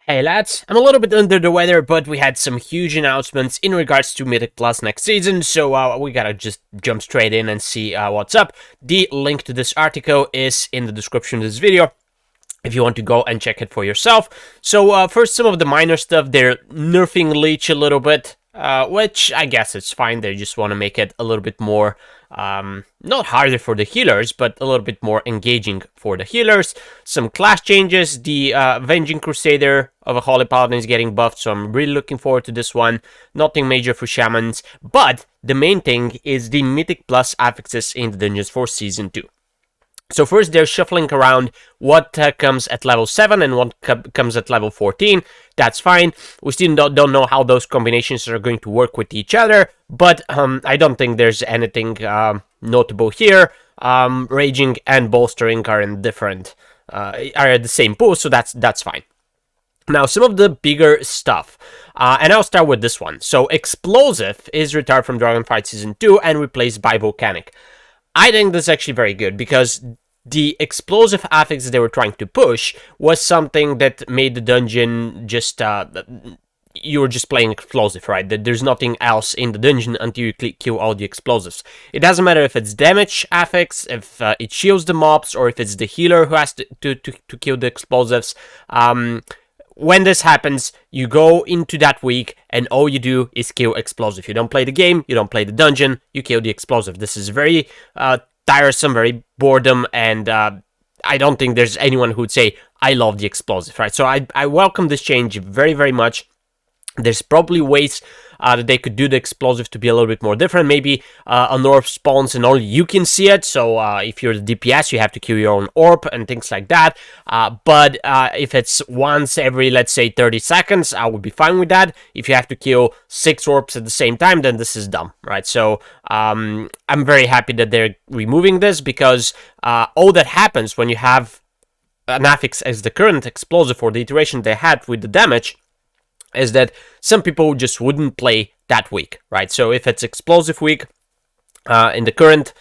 Hey lads, I'm a little bit under the weather, but we had some huge announcements in regards to Mythic Plus next season, so we gotta just jump straight in and see what's up. The link to this article is in the description of this video, if you want to go and check it for yourself. So first, some of the minor stuff, they're nerfing Leech a little bit, which I guess it's fine. They just want to make it a little bit more, not harder for the healers, but a little bit more engaging for the healers. Some class changes, the Avenging Crusader of a Holy Paladin is getting buffed, so I'm really looking forward to this one. Nothing major for Shamans, but the main thing is the Mythic Plus affixes in the Dungeons for Season 2. So first, they're shuffling around what comes at level 7 and what comes at level 14. That's fine. We still don't know how those combinations are going to work with each other, but I don't think there's anything notable here. Raging and Bolstering are in different, are at the same pool, so that's fine. Now, some of the bigger stuff, and I'll start with this one. So, Explosive is retired from Dragonflight Season 2 and replaced by Volcanic. I think this is actually very good, because the explosive affix they were trying to push was something that made the dungeon just, you were just playing explosive, right? That there's nothing else in the dungeon until you kill all the explosives. It doesn't matter if it's damage affix, if it shields the mobs, or if it's the healer who has to kill the explosives. When this happens, you go into that week, and all you do is kill explosive. You don't play the game, you don't play the dungeon, you kill the explosive. This is very tiresome, very boredom, and I don't think there's anyone who would say, I love the explosive, right? So I welcome this change very, very much. There's probably ways that they could do the explosive to be a little bit more different. Maybe an orb spawns and only you can see it. So if you're the DPS, you have to kill your own orb and things like that. But if it's once every, let's say, 30 seconds, I would be fine with that. If you have to kill 6 orbs at the same time, then this is dumb, right? So I'm very happy that they're removing this, because all that happens when you have an affix as the current explosive, or the iteration they had with the damage, is that some people just wouldn't play that week, right? So if it's explosive week, in the current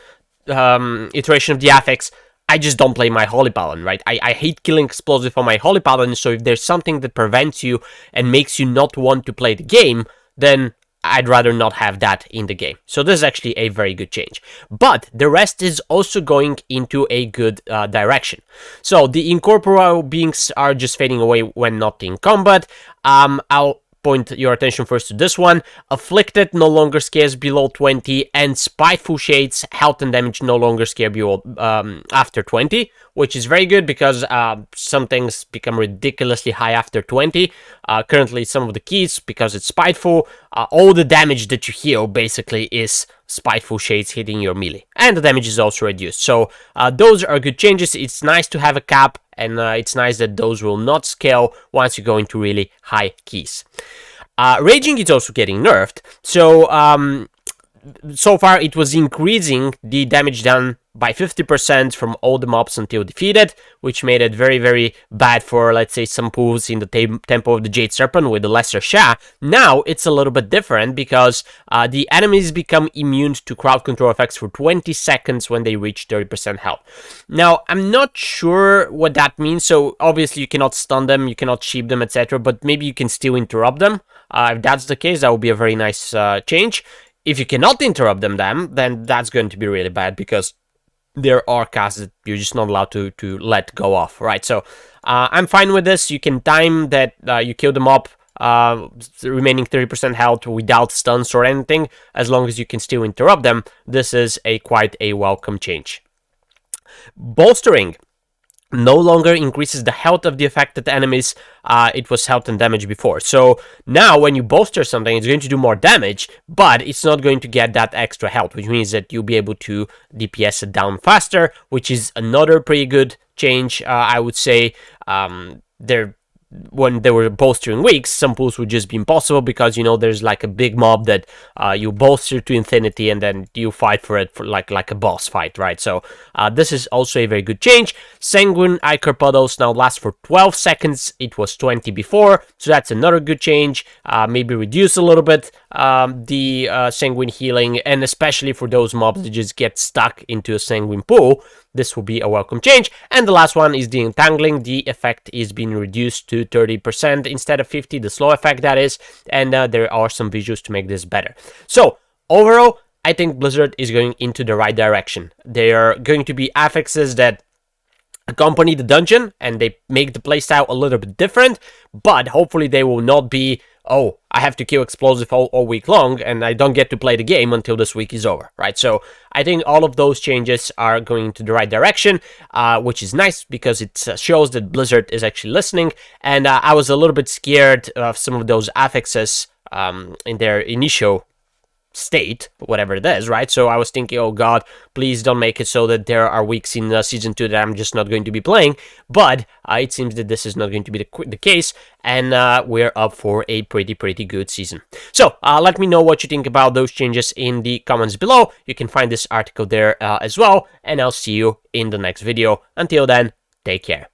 iteration of the affix, I just don't play my Holy Paladin, right? I hate killing explosive on my Holy Paladin, so if there's something that prevents you and makes you not want to play the game, then I'd rather not have that in the game. So this is actually a very good change. But the rest is also going into a good direction. So the incorporeal beings are just fading away when not in combat. I'll point your attention first to this one. Afflicted no longer scares below 20, and Spiteful Shades health and damage no longer scare below after 20, which is very good, because some things become ridiculously high after 20. Currently, some of the keys, because it's Spiteful, all the damage that you heal basically is Spiteful Shades hitting your melee, and the damage is also reduced. So those are good changes. It's nice to have a cap, and it's nice that those will not scale once you go into really high keys. Raging is also getting nerfed. So far it was increasing the damage done by 50% from all the mobs until defeated, which made it very, very bad for, let's say, some pools in the Temple of the Jade Serpent with the Lesser Sha. Now it's a little bit different, because the enemies become immune to crowd control effects for 20 seconds when they reach 30% health. Now, I'm not sure what that means, so obviously you cannot stun them, you cannot sheep them, etc., but maybe you can still interrupt them. If that's the case, that would be a very nice change. If you cannot interrupt them, then that's going to be really bad, because there are casts that you're just not allowed to let go of, right? So I'm fine with this. You can time that you kill them up, remaining 30% health without stuns or anything, as long as you can still interrupt them. This is quite a welcome change. Bolstering no longer increases the health of the affected enemies. It was health and damage before. So now when you bolster something, it's going to do more damage, but it's not going to get that extra health, which means that you'll be able to DPS it down faster, which is another pretty good change. I would say when they were bolstering weeks, some pulls would just be impossible, because, you know, there's like a big mob that you bolster to infinity, and then you fight for it for like a boss fight, right? So this is also a very good change. Sanguine Ichor Puddles now last for 12 seconds. It was 20 before, so that's another good change. Maybe reduce a little bit the Sanguine healing, and especially for those mobs that just get stuck into a Sanguine pool, this will be a welcome change. And the last one is the entangling. The effect is being reduced to 30% instead of 50, the slow effect that is, and there are some visuals to make this better. So overall, I think Blizzard is going into the right direction. They are going to be affixes that accompany the dungeon, and they make the playstyle a little bit different, but hopefully they will not be, oh, I have to kill explosive all week long, and I don't get to play the game until this week is over, right? So I think all of those changes are going into the right direction, which is nice, because it shows that Blizzard is actually listening, and I was a little bit scared of some of those affixes in their initial state, whatever it is, right? So I was thinking, oh god, please don't make it so that there are weeks in season 2 that I'm just not going to be playing, but it seems that this is not going to be the case, and we're up for a pretty good season. So let me know what you think about those changes in the comments below. You can find this article there as well, and I'll see you in the next video. Until then, take care.